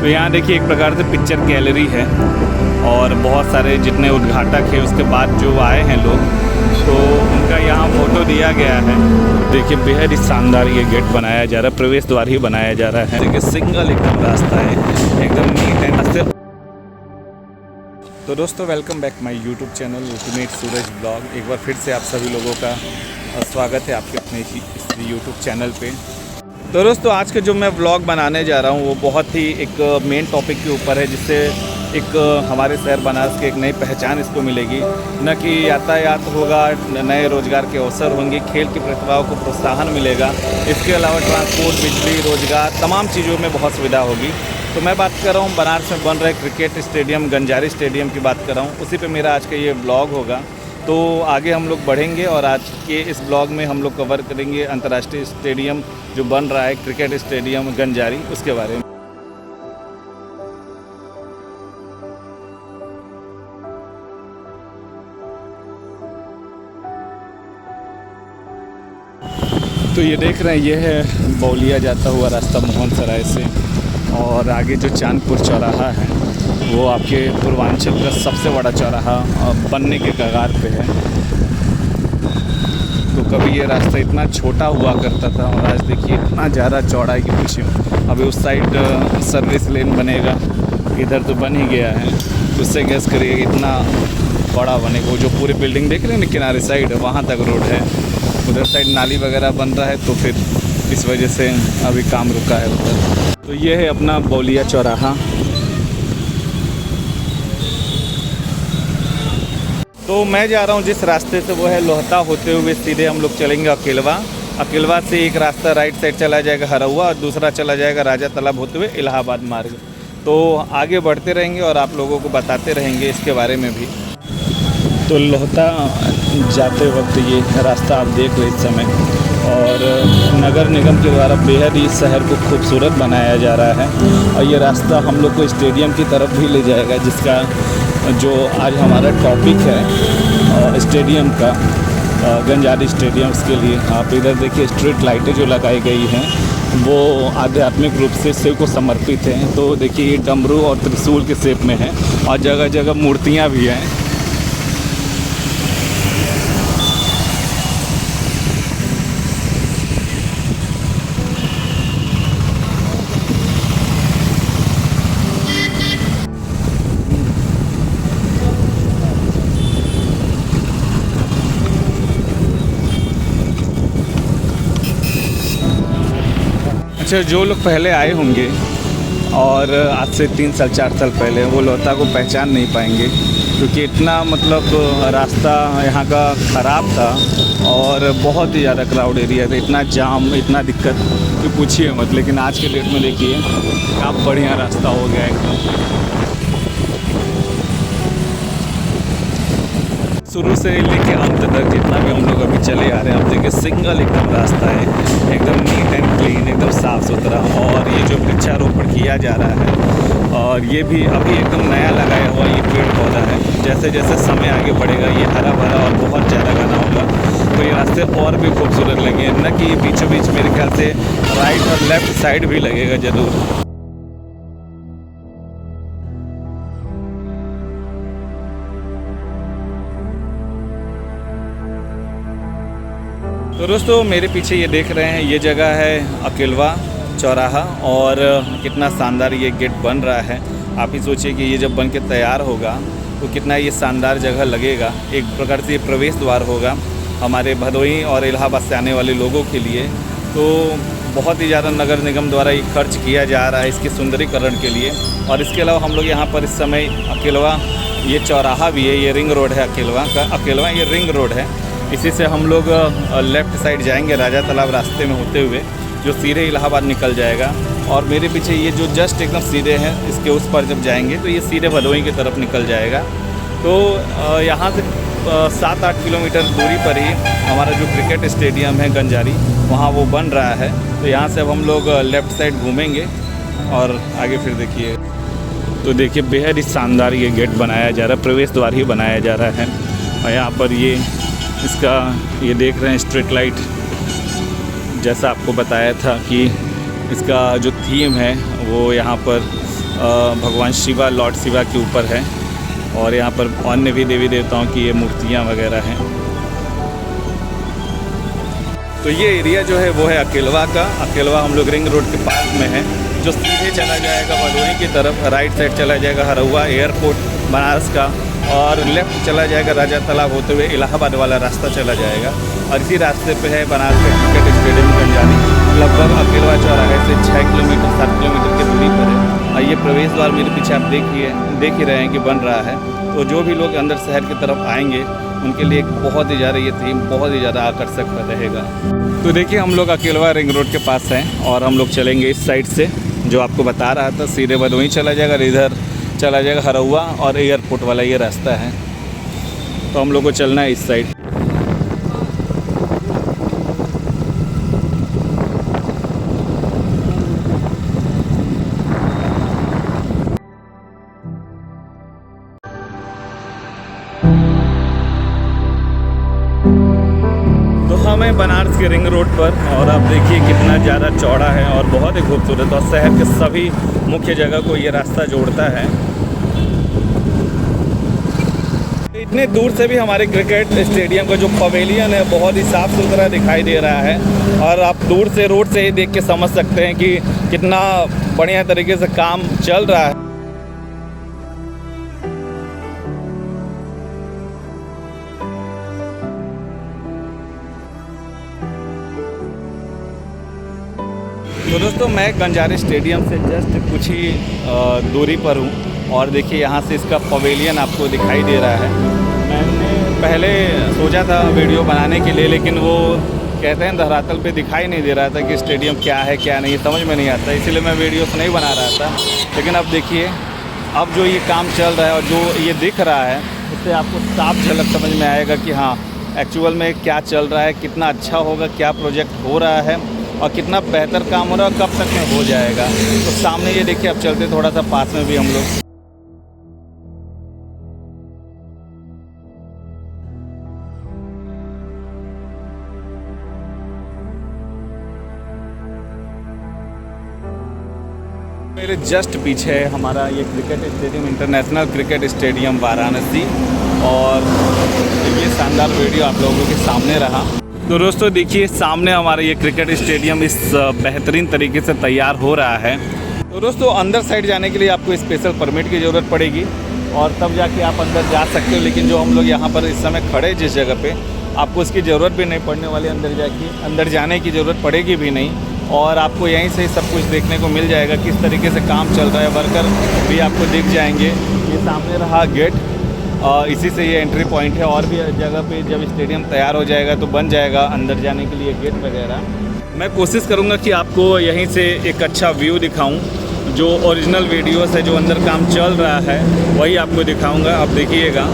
यहाँ देखिए एक प्रकार से पिक्चर गैलरी है और बहुत सारे जितने उद्घाटक हैं उसके बाद जो आए हैं लोग, तो उनका यहाँ फ़ोटो दिया गया है। देखिए बेहद ही शानदार ये गेट बनाया जा रहा है, प्रवेश द्वार ही बनाया जा रहा है। देखिए सिंगल एकदम रास्ता है, एकदम नीट है रास्ते। तो दोस्तों welcome back my YouTube channel ultimate Suraj blog. एक बार फिर से आप सभी लोगों का स्वागत है आपके अपने इस यूट्यूब चैनल पे। तो दोस्तों आज के जो मैं व्लॉग बनाने जा रहा हूँ वो बहुत ही एक मेन टॉपिक के ऊपर है, जिससे एक हमारे शहर बनारस की एक नई पहचान इसको मिलेगी। न कि यातायात होगा, नए रोज़गार के अवसर होंगे, खेल की प्रतिभाओं को प्रोत्साहन मिलेगा। इसके अलावा ट्रांसपोर्ट, बिजली, रोज़गार, तमाम चीज़ों में बहुत सुविधा होगी। तो मैं बात कर रहा हूँ बनारस में बन रहे क्रिकेट स्टेडियम, गंजारी स्टेडियम की बात कर रहा हूँ। उसी पे मेरा आज का ये ब्लॉग होगा। तो आगे हम लोग बढ़ेंगे और आज के इस ब्लॉग में हम लोग कवर करेंगे अंतर्राष्ट्रीय स्टेडियम जो बन रहा है, क्रिकेट स्टेडियम गंजारी, उसके बारे में। तो ये देख रहे हैं, ये है बौलिया जाता हुआ रास्ता मोहन सराय से, और आगे जो चांदपुर चौराहा है वो आपके पूर्वांचल का सबसे बड़ा चौराहा बनने के कगार पे है। तो कभी ये रास्ता इतना छोटा हुआ करता था और आज देखिए इतना ज़्यादा चौड़ा है कि पूछिए। अभी उस साइड सर्विस लेन बनेगा, इधर तो बन ही गया है, उससे गैस करिए इतना बड़ा बनेगा। वो जो पूरी बिल्डिंग देख रहे हैं ना किनारे साइड, वहाँ तक रोड है, उधर साइड नाली वगैरह बन रहा है, तो फिर इस वजह से अभी काम रुका है उधर। तो ये है अपना बौलिया चौराहा। तो मैं जा रहा हूँ जिस रास्ते से, वो है लोहता होते हुए सीधे हम लोग चलेंगे अकेलवा। अकेलवा से एक रास्ता राइट साइड चला जाएगा हरौआ, और दूसरा चला जाएगा राजा तालाब होते हुए इलाहाबाद मार्ग। तो आगे बढ़ते रहेंगे और आप लोगों को बताते रहेंगे इसके बारे में भी। तो लोहता जाते वक्त ये रास्ता आप देख रहे इस समय, और नगर निगम के द्वारा बेहद ही शहर को खूबसूरत बनाया जा रहा है। और ये रास्ता हम लोग को स्टेडियम की तरफ भी ले जाएगा, जिसका जो आज हमारा टॉपिक है स्टेडियम का, गंजारी स्टेडियम। उसके लिए आप इधर देखिए स्ट्रीट लाइटें जो लगाई गई हैं वो आध्यात्मिक रूप से शिव को समर्पित हैं। तो देखिए ये डमरू और त्रिशूल के शेप में है, और जगह जगह मूर्तियाँ भी हैं। अच्छा, जो लोग पहले आए होंगे और आज से 3 साल 4 साल पहले, वो लोहता को पहचान नहीं पाएंगे, क्योंकि इतना मतलब रास्ता यहाँ का ख़राब था और बहुत ही ज़्यादा क्राउड एरिया था, इतना जाम, इतना दिक्कत कि पूछिए मत। लेकिन आज के डेट में देखिए काफ़ी बढ़िया रास्ता हो गया एकदम। शुरू से लेके अंत तक जितना भी हम लोग अभी चले आ रहे हैं, आप देखिए सिंगल एकदम रास्ता है, एकदम नीट एंड क्लीन, एकदम साफ़ सुथरा। और ये जो वृक्षारोपण किया जा रहा है, और ये भी अभी एकदम नया लगाया हुआ ये पेड़ पौधा है। जैसे जैसे समय आगे बढ़ेगा ये हरा भरा और बहुत ज़्यादा घना होगा, तो ये रास्ते और भी खूबसूरत लगेंगे। न कि बीचों बीच मेरे ख्याल से राइट और लेफ़्ट साइड भी लगेगा ज़रूर। तो दोस्तों मेरे पीछे ये देख रहे हैं, ये जगह है अकेलवा चौराहा, और कितना शानदार ये गेट बन रहा है। आप ही सोचिए कि ये जब बन के तैयार होगा तो कितना ये शानदार जगह लगेगा। एक प्रकार से ये प्रवेश द्वार होगा हमारे भदोही और इलाहाबाद से आने वाले लोगों के लिए। तो बहुत ही ज़्यादा नगर निगम द्वारा ये खर्च किया जा रहा है इसके सुंदरीकरण के लिए। और इसके अलावा हम लोग यहाँ पर इस समय अकेलवा, ये चौराहा भी है, ये रिंग रोड है अकेलवा का, अकेलवा ये रिंग रोड है। इसी से हम लोग लेफ़्ट साइड जाएंगे राजा तालाब रास्ते में होते हुए, जो सीधे इलाहाबाद निकल जाएगा। और मेरे पीछे ये जो जस्ट एकदम सीधे हैं, इसके उस पर जब जाएंगे तो ये सीधे भदोही की तरफ निकल जाएगा। तो यहाँ से 7-8 किलोमीटर दूरी पर ही हमारा जो क्रिकेट स्टेडियम है गंजारी, वहाँ वो बन रहा है। तो यहाँ से अब हम लोग लेफ़्ट साइड घूमेंगे और आगे फिर देखिए। तो देखिए बेहद ही शानदार ये गेट बनाया जा रहा है, प्रवेश द्वार ही बनाया जा रहा है। और यहाँ पर ये इसका ये देख रहे हैं स्ट्रीट लाइट, जैसा आपको बताया था कि इसका जो थीम है वो यहाँ पर भगवान शिवा, लॉर्ड शिवा के ऊपर है। और यहाँ पर अन्य भी देवी देवताओं की ये मूर्तियाँ वगैरह हैं। तो ये एरिया जो है वो है अकेलवा का। अकेलवा हम लोग रिंग रोड के पास में है, जो सीधे चला जाएगा भदोही की तरफ, राइट साइड चला जाएगा हरौआ एयरपोर्ट बनारस का, और लेफ़्ट चला जाएगा राजा तालाब होते हुए इलाहाबाद वाला रास्ता चला जाएगा। और इसी रास्ते पे है बनारस का क्रिकेट स्टेडियम गंजानी, लगभग अकेलवा चौराहे से 6 किलोमीटर 7 किलोमीटर की दूरी पर है। और ये प्रवेश द्वार मेरे पीछे आप देख ही रहे हैं कि बन रहा है। तो जो भी लोग अंदर शहर की तरफ आएंगे उनके लिए एक बहुत ही ज़्यादा ये थीम बहुत ही ज़्यादा आकर्षक रहेगा। तो देखिए हम लोग अकेलवा रिंग रोड के पास हैं और हम लोग चलेंगे इस साइड से, जो आपको बता रहा था, सीधे भदोही चला जाएगा, इधर चला जाएगा हरौआ और एयरपोर्ट वाला ये रास्ता है। तो हम लोग को चलना है इस साइड। हमें बनारस के रिंग रोड पर, और आप देखिए कितना ज़्यादा चौड़ा है और बहुत ही खूबसूरत, और शहर के सभी मुख्य जगह को ये रास्ता जोड़ता है। इतने दूर से भी हमारे क्रिकेट स्टेडियम का जो पवेलियन है बहुत ही साफ़ सुथरा दिखाई दे रहा है, और आप दूर से रोड से ही देख के समझ सकते हैं कि कितना बढ़िया तरीके से काम चल रहा है। तो दोस्तों मैं गंजारी स्टेडियम से जस्ट कुछ ही दूरी पर हूँ, और देखिए यहाँ से इसका पवेलियन आपको दिखाई दे रहा है। मैंने पहले सोचा था वीडियो बनाने के लिए, लेकिन वो कहते हैं धरातल पे दिखाई नहीं दे रहा था कि स्टेडियम क्या है क्या नहीं, समझ में नहीं आता, इसीलिए मैं वीडियोस नहीं बना रहा था। लेकिन अब देखिए, अब जो ये काम चल रहा है और जो ये दिख रहा है, उससे आपको साफ झलक समझ में आएगा कि हाँ एक्चुअल में क्या चल रहा है, कितना अच्छा होगा, क्या प्रोजेक्ट हो रहा है और कितना बेहतर काम हो रहा है, कब तक में हो जाएगा। तो सामने ये देखिए, अब चलते थोड़ा सा पास में भी हम लोग। मेरे जस्ट पीछे है हमारा ये cricket stadium, international cricket stadium Varanasi, और ये शानदार वीडियो आप लोगों के सामने रहा। तो दोस्तों देखिए सामने हमारा ये क्रिकेट स्टेडियम इस बेहतरीन तरीके से तैयार हो रहा है। तो दोस्तों अंदर साइड जाने के लिए आपको स्पेशल परमिट की ज़रूरत पड़ेगी, और तब जाके आप अंदर जा सकते हो। लेकिन जो हम लोग यहाँ पर इस समय खड़े जिस जगह पे, आपको इसकी ज़रूरत भी नहीं पड़ने वाली, अंदर जाने की ज़रूरत पड़ेगी भी नहीं, और आपको यहीं से सब कुछ देखने को मिल जाएगा किस तरीके से काम चल रहा है। वर्कर भी आपको दिख जाएंगे। ये सामने रहा गेट, इसी से ये एंट्री पॉइंट है, और भी जगह पे जब स्टेडियम तैयार हो जाएगा तो बन जाएगा अंदर जाने के लिए गेट वगैरह। मैं कोशिश करूँगा कि आपको यहीं से एक अच्छा व्यू दिखाऊँ, जो ओरिजिनल वीडियोस है, जो अंदर काम चल रहा है वही आपको दिखाऊँगा, आप देखिएगा।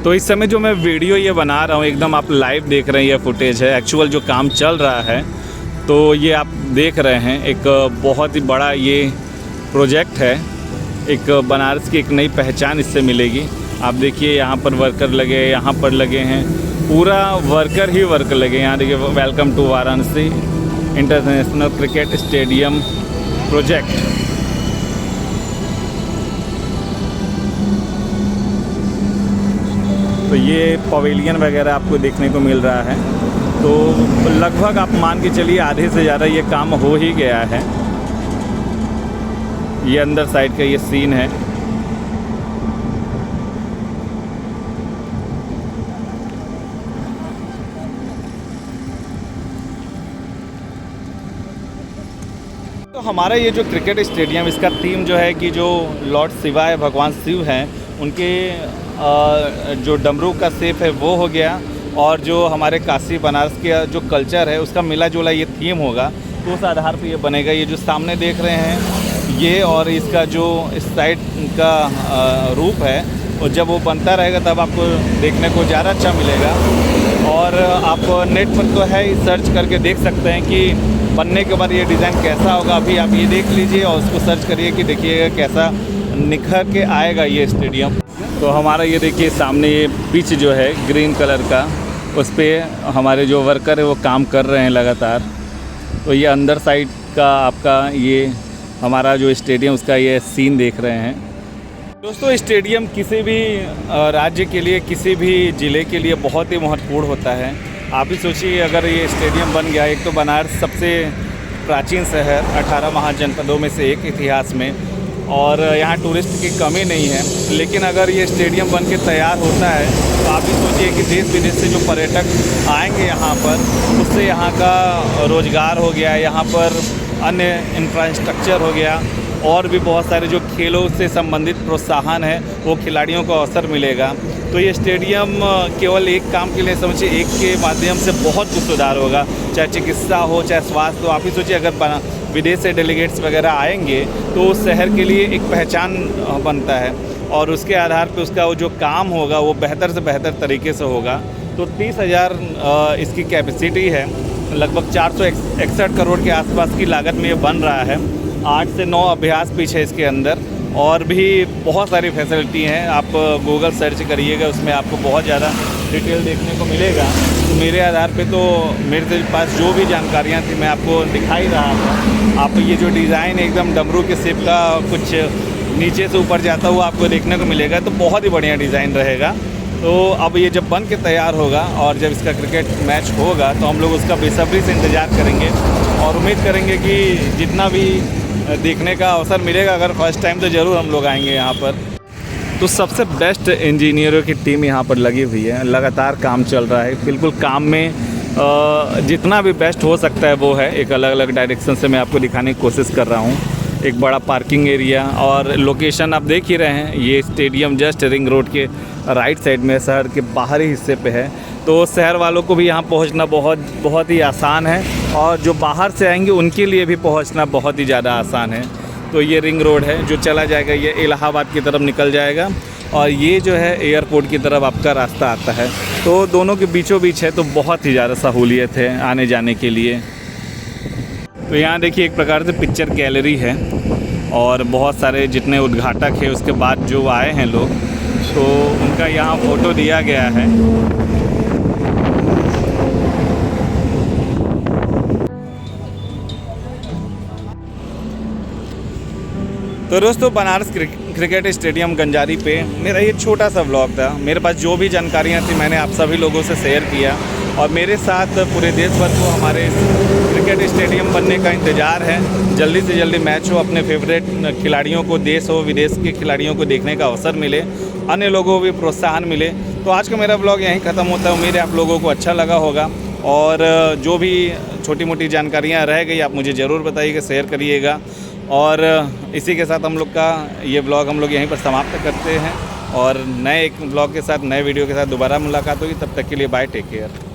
तो इस समय जो मैं वीडियो ये बना रहा हूँ, एकदम आप लाइव देख रहे हैं, ये फुटेज है, एक्चुअल जो काम चल रहा है। तो ये आप देख रहे हैं एक बहुत ही बड़ा ये प्रोजेक्ट है, एक बनारस की एक नई पहचान इससे मिलेगी। आप देखिए यहाँ पर वर्कर लगे, यहाँ पर लगे हैं, पूरा वर्कर ही वर्कर लगे। यहाँ देखिए, welcome to Varanasi international cricket stadium project. तो ये पवेलियन वगैरह आपको देखने को मिल रहा है। तो लगभग आप मान के चलिए आधे से ज़्यादा ये काम हो ही गया है। ये अंदर साइड का ये सीन है। तो हमारा ये जो क्रिकेट स्टेडियम, इसका थीम जो है कि जो लॉर्ड शिवा है, भगवान शिव हैं, उनके जो डमरू का शेप है वो हो गया, और जो हमारे काशी बनारस के जो कल्चर है उसका मिला जुला ये थीम होगा। तो उस आधार पे ये बनेगा। ये जो सामने देख रहे हैं ये, और इसका जो इस साइड का रूप है, और जब वो बनता रहेगा तब आपको देखने को ज़्यादा अच्छा मिलेगा। और आप नेट पर तो है ही, सर्च करके देख सकते हैं कि बनने के बाद ये डिज़ाइन कैसा होगा। अभी आप ये देख लीजिए और उसको सर्च करिए कि देखिएगा कैसा निखर के आएगा ये स्टेडियम। तो हमारा ये देखिए सामने ये पिच जो है ग्रीन कलर का, उस पर हमारे जो वर्कर है वो काम कर रहे हैं लगातार। तो ये अंदर साइड का आपका ये हमारा जो स्टेडियम उसका ये सीन देख रहे हैं। दोस्तों स्टेडियम किसी भी राज्य के लिए, किसी भी ज़िले के लिए बहुत ही महत्वपूर्ण होता है। आप ही सोचिए अगर ये स्टेडियम बन गया, एक तो बनारस सबसे प्राचीन शहर, 18 महाजनपदों में से एक इतिहास में, और यहाँ टूरिस्ट की कमी नहीं है, लेकिन अगर ये स्टेडियम बन के तैयार होता है तो आप ही सोचिए कि देश विदेश से जो पर्यटक आएंगे यहाँ पर, उससे यहाँ का रोज़गार हो गया, यहाँ पर अन्य इंफ्रास्ट्रक्चर हो गया, और भी बहुत सारे जो खेलों से संबंधित प्रोत्साहन है वो खिलाड़ियों को अवसर मिलेगा। तो ये स्टेडियम केवल एक काम के लिए समझिए, एक के माध्यम से बहुत कुछ सुधार होगा, चाहे चिकित्सा हो, चाहे स्वास्थ्य। तो आप ही सोचिए अगर विदेश से डेलीगेट्स वगैरह आएंगे तो उस शहर के लिए एक पहचान बनता है, और उसके आधार पे उसका वो जो काम होगा वो बेहतर से बेहतर तरीके से होगा। तो 30,000 इसकी कैपेसिटी है, लगभग 461 करोड़ के आसपास की लागत में ये बन रहा है। 8 से 9 अभ्यास पिच है इसके अंदर, और भी बहुत सारी फैसिलिटी हैं। आप गूगल सर्च करिएगा, उसमें आपको बहुत ज़्यादा डिटेल देखने को मिलेगा। तो मेरे आधार पे तो मेरे पास जो भी जानकारियाँ थी मैं आपको दिखा ही रहा था। आप ये जो डिज़ाइन एकदम डमरू के शेप का कुछ नीचे से ऊपर जाता हुआ आपको देखने को मिलेगा, तो बहुत ही बढ़िया डिज़ाइन रहेगा। तो अब ये जब बन के तैयार होगा और जब इसका क्रिकेट मैच होगा तो हम लोग उसका बेसब्री से इंतज़ार करेंगे, और उम्मीद करेंगे कि जितना भी देखने का अवसर मिलेगा, अगर फर्स्ट टाइम तो ज़रूर हम लोग आएंगे यहाँ पर। तो सबसे बेस्ट इंजीनियरों की टीम यहाँ पर लगी हुई है, लगातार काम चल रहा है। बिल्कुल काम में जितना भी बेस्ट हो सकता है वो है। एक अलग अलग डायरेक्शन से मैं आपको दिखाने की कोशिश कर रहा हूँ। एक बड़ा पार्किंग एरिया, और लोकेशन आप देख ही रहे हैं, ये स्टेडियम जस्ट रिंग रोड के राइट साइड में, शहर के बाहरी हिस्से पे है। तो शहर वालों को भी यहाँ पहुँचना बहुत ही आसान है, और जो बाहर से आएंगे उनके लिए भी पहुँचना बहुत ही ज़्यादा आसान है। तो ये रिंग रोड है जो चला जाएगा, ये इलाहाबाद की तरफ निकल जाएगा, और ये जो है एयरपोर्ट की तरफ आपका रास्ता आता है। तो दोनों के बीचों बीच है, तो बहुत ही ज़्यादा सहूलियत है आने जाने के लिए। तो यहाँ देखिए एक प्रकार से पिक्चर गैलरी है, और बहुत सारे जितने उद्घाटक हैं उसके बाद जो आए हैं लोग, तो उनका यहाँ फ़ोटो दिया गया है। तो दोस्तों बनारस क्रिकेट स्टेडियम गंजारी पे मेरा ये छोटा सा व्लॉग था। मेरे पास जो भी जानकारियाँ थी मैंने आप सभी लोगों से शेयर किया, और मेरे साथ पूरे देश भर को हमारे क्रिकेट स्टेडियम बनने का इंतज़ार है। जल्दी से जल्दी मैच हो, अपने फेवरेट खिलाड़ियों को, देश हो विदेश के खिलाड़ियों को देखने का अवसर मिले, अन्य लोगों को भी प्रोत्साहन मिले। तो आज का मेरा व्लॉग यहीं ख़त्म होता है। उम्मीद है आप लोगों को अच्छा लगा होगा, और जो भी छोटी मोटी जानकारियाँ रह गई आप मुझे ज़रूर बताइएगा, शेयर करिएगा। और इसी के साथ हम लोग का ये व्लॉग हम लोग यहीं पर समाप्त करते हैं, और नए एक व्लॉग के साथ, नए वीडियो के साथ दोबारा मुलाकात होगी। तब तक के लिए बाय, टेक केयर।